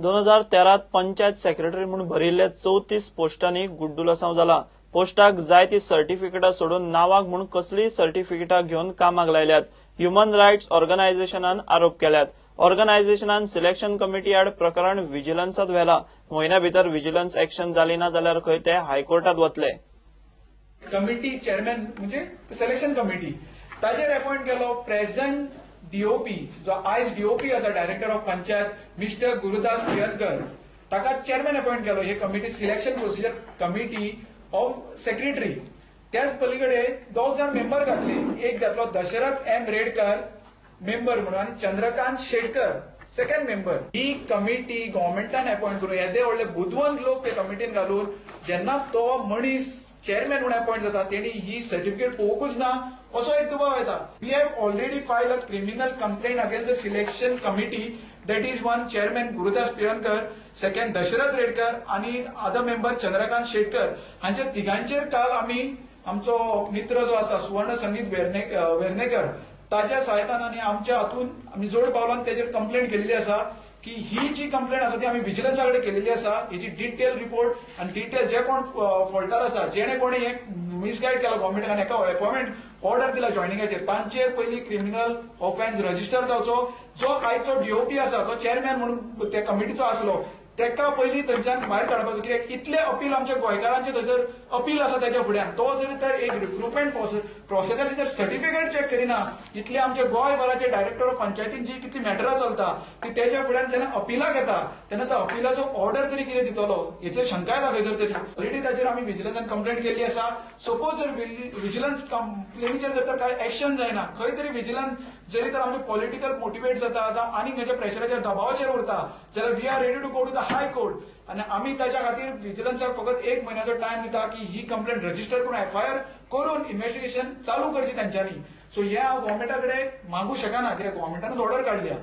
2013 panchayat secretary म्हणून भरिल्ल्या 34 पोस्टांनी गुड्डूलसांव जाला। पोस्टाक जाय ती सर्टिफिकेटा सोडून नावाक म्हणून कसलीय सर्टिफिकेटा घेवन कामाक लायल्यात। ह्युमन रायट्स ऑर्गनायझेशनान आरोप केल्यात। ऑर्गनायझेशनान सिलेक्शन कमिटी आड प्रकरण विजिलन्सात व्हेला। म्हयन्या भितर विजिलन्स एक्शन जाली ना जाल्यार खंय ते हायकोर्टात वतले। कमिटी चेअरमॅन म्हणजे सिलेक्शन कमिटी ताजेर अपॉइंट केलो प्रेझेंट डीओपी जो आयज डीओपी आसा director of panchayat mister Gurudas Priyankar ताका चेअरमॅन अपॉइंट केलो हे committee selection procedure committee of secretary. त्याच पलीकडे 2 जण मेंबर घातले। एक घातलो दशरथ एम रेडकर मेंबर म्हणून आणि चंद्रकांत शेटकर सेकंड मेंबर। ही कमिटी गव्हर्नमेंटान अपॉइंट करून येदे व्हडले बुद्धवंत लोक ते कमिटीन घालून जेन्ना तो मनीस चेअरमॅन म्हणून अपॉइंट जाता तेणी ही सर्टिफिकेट पळोवंकूच ना असो एक दुबाव येता। We have already file a criminal complaint against the selection committee that is one chairman Gurudas Priyankar, second Dasharath Redkar आणि other member चंद्रकांत शेटकर हांचे तिघांचेर काल आम्ही आमचो मित्र जो आसा सुवर्ण संगीत वेर्णेकर ताच्या सहायतान आणि आमच्या हातून आम्ही जोड पावलान तेजेर कंप्लेंट केलेली आसा की ही जी कंप्लेंट आसा ती आम्ही विजिलन्सा कडेन केलेली आसा। हेची डिटेल रिपोर्ट आणि डिटेल जे कोण फॉल्टार आसा जेणे कोणी हे मिसगाईड केला गव्हर्नमेंटान एका अपॉइंटमेंट ऑर्डर दिला जॉइनिंगाचेर तांचेर पयली क्रिमिनल ऑफेन्स रजिस्टर जावचो। जो आयचो डीओपी आसा जो चेअरमॅन म्हणून त्या कमिटीचो आसलो तेका पयली थंयच्यान भायर काडपाचो कित्याक इतले अपील आमच्या गोंयकारांचे थंयसर अपील आसा त्याच्या फुड्यान तो जर तर एक रिक्रुटमेंट प्रोसेसाची जर सर्टिफिकेट चेक करिना इतले आमचे गोंयभराचे डायरेक्टर ऑफ पंचायतीन जी कितली मॅटरां चलता ती तेच्या फुड्यान जेन्ना अपीलाक येता तेन्ना तो अपीलाचो ऑर्डर तरी कितें दितलो हेचेर शंका येता खंयसर तरी। ऑलरेडी ताचेर आमी विजिलन्सान कंप्लेंट केल्ली आसा। सपोज जर विजिलन्स कंप्लेनीचेर जर तर काय एक्शन जायना खंय तरी विजिलन्स जरी तर आमचे पॉलिटिकल मोटिवेट जाता जावं आनीक हेच्या प्रेशराचेर दबावाचेर उरता जाल्यार we are ready to go to the high court आणि आम्ही त्याच्या खातीर विजिलन्साक फकत 1 महिन्याचो टाइम दिता की ही कंप्लेंट रजिस्टर करून एफआयआर करून इन्व्हेस्टिगेशन चालू करची त्यांच्यानी। सो हे हांव गव्हर्नमेंटाकडे मागू शकना कित्याक गव्हर्नमेंटानूच ऑर्डर काढल्या।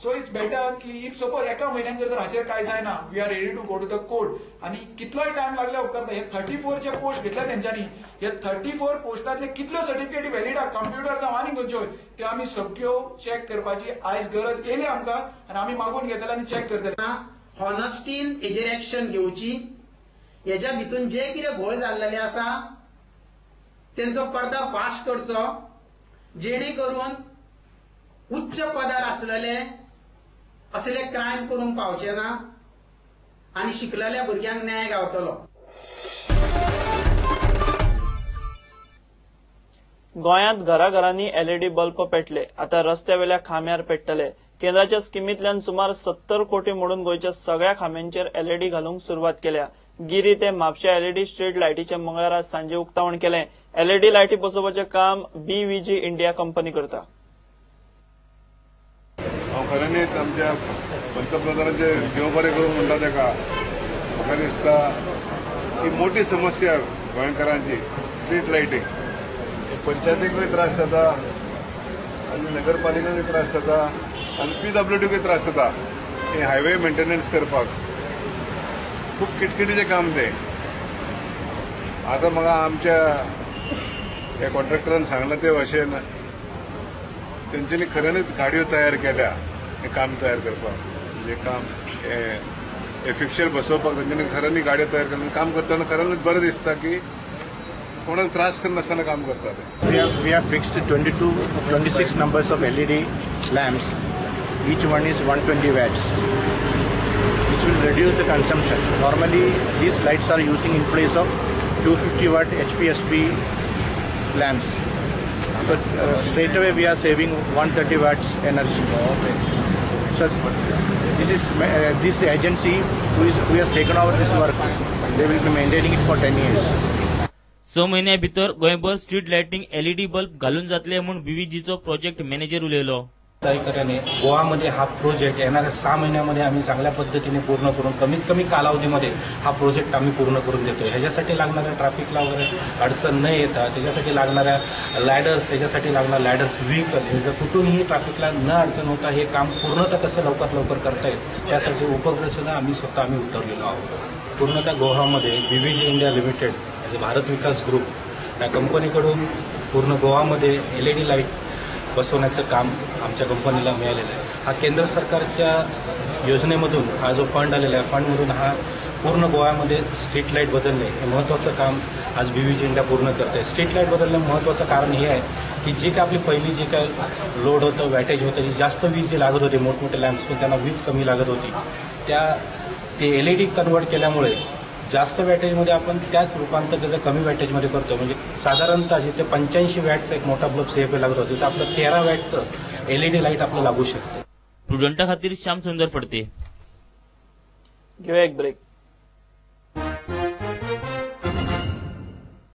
सो इट्स बेटर की इफ सपोज एका म्हयन्यान जर हाचेर काय जायना we are ready to go to the court आणि कितलोय टाइम लागल्या उपकारता हे 34 जे पोस्ट घेतल्या त्यांच्यानी हे 34 पोस्टातले कितल्यो सर्टिफिकेटी व्हॅलिड आहा कंप्युटर जावं आनी खंयच्यो त्यो आमी सगळ्यो चेक करपाची आयज गरज येयली आमकां आणि आमी मागून घेतले आनी चेक करतले। हॉनेस्टीन हेजेर एक्शन घेवची। हेच्या भितून जे कितें घोळ जाल्लेले आसा तेंचो पर्दाफाश करचो जेणे करून उच्च पदार आसलेले असले क्रायम करूंक पावचे ना आणि शिकलेल्या भुरग्यांक न्याय गावतलो। गोंयांत घराघरांनी एलईडी बल्ब पेटले। आता रस्त्यावेल्या खांब्यार पेट्टले। केंद्राच्या स्किमींतल्यान सुमार 70 कोटी मोडून गोंयच्या सगळ्या खांब्यांचेर एलईडी घालूंक सुरवात केल्या। गिरी ते म्हापशा एलईडी स्ट्रीट लायटीचे मंगळारा सांजे उक्तावण केले। एलईडी लायटी बसोवपाचे काम बीव्हीजी इंडिया कंपनी करता। खऱ्यांनीच आमच्या पंतप्रधानांचे देव बरें करूंक म्हणटा तेका म्हाका दिसता ही मोठी समस्या गोंयकारांची स्ट्रीट लायटींग। पंचायतीकूय त्रास जाता आनी नगरपालिकेकूय त्रास जाता आनी PWDकूय त्रास जाता हे हायवे मेंटेनन्स करपाक खूब किटकिटीचें काम तें। आतां म्हाका आमच्या ह्या कॉन्ट्रॅक्टरान सांगलां ते भाशेन तेंच्यांनी खऱ्यांनीच गाडयो तयार केल्या हे काम तयार करपाक म्हणजे काम हे फिक्चर बसोवपाक तेंच्यांनी खऱ्यांनी गाडयो तयार केल्या काम करतना खऱ्यांनीच बरें दिसता की कोणाक त्रास करनासतना काम करता ते। We have fixed 26 numbers of LED lamps. Each one is 120 watts. This will reduce the consumption. Normally, these lights are using in place of 250 watt HPSP lamps. But straight away we are saving 130 watts energy. So this agency who has taken over this work, they will be maintaining it for 10 years. 6 महिन्या भितर गोंयभर street lighting LED bulb घालून जातले म्हणून बीव्हीजीचो project manager उलयलो। तयारीने गोवामध्ये हा प्रोजेक्ट येणाऱ्या 6 महिन्यामध्ये आम्ही चांगल्या पद्धतीने पूर्ण करून कमीत कमी कालावधीमध्ये हा प्रोजेक्ट आम्ही पूर्ण करून देतो। ह्याच्यासाठी लागणाऱ्या ट्रॅफिकला वगैरे अडचण न येता त्याच्यासाठी लागणाऱ्या लॅडर्स त्याच्यासाठी लागणाऱ्या लॅडर्स व्हीकल हे जर कुठूनही ट्रॅफिकला न अडचण होता हे काम पूर्णतः कसं लवकरात लवकर करता येईल त्यासाठी उपग्रह सुद्धा आम्ही उतरलेलो आहोत। पूर्णतः गोवामध्ये बीव्हीजी इंडिया लिमिटेड भारत विकास ग्रुप या कंपनीकडून पूर्ण गोवामध्ये एलईडी लाईट बसवण्याचं काम आमच्या कंपनीला मिळालेलं आहे। हा केंद्र सरकारच्या योजनेमधून हा जो फंड आलेला आहे फंडमधून हा पूर्ण गोव्यामध्ये स्ट्रीट लाईट बदलणे हे महत्त्वाचं काम आज BVG इंडिया पूर्ण करते. स्ट्रीट लाईट बदलणं महत्त्वाचं कारण हे आहे की जी काय आपली पहिली जी काय लोड होतं वॅटेज होतं जी जास्त वीज जी लागत होती मोठमोठे लॅम्प्स पण त्यांना वीज कमी लागत होती ते LED कन्वर्ट केल्यामुळे जास्त वॅटेजमध्ये आपण त्याच रूपांतर त्याचं कमी वॅटेजमध्ये करतो. म्हणजे साधारणतः जिथे 85 वॅटचा एक मोठा बल्ब CFA लागत होता तिथे आपलं 13 वॅटचं LED लाईट आपलं लागू शकते. प्रुडंटा खातीर श्याम सुंदर फडते. घेऊया एक ब्रेक.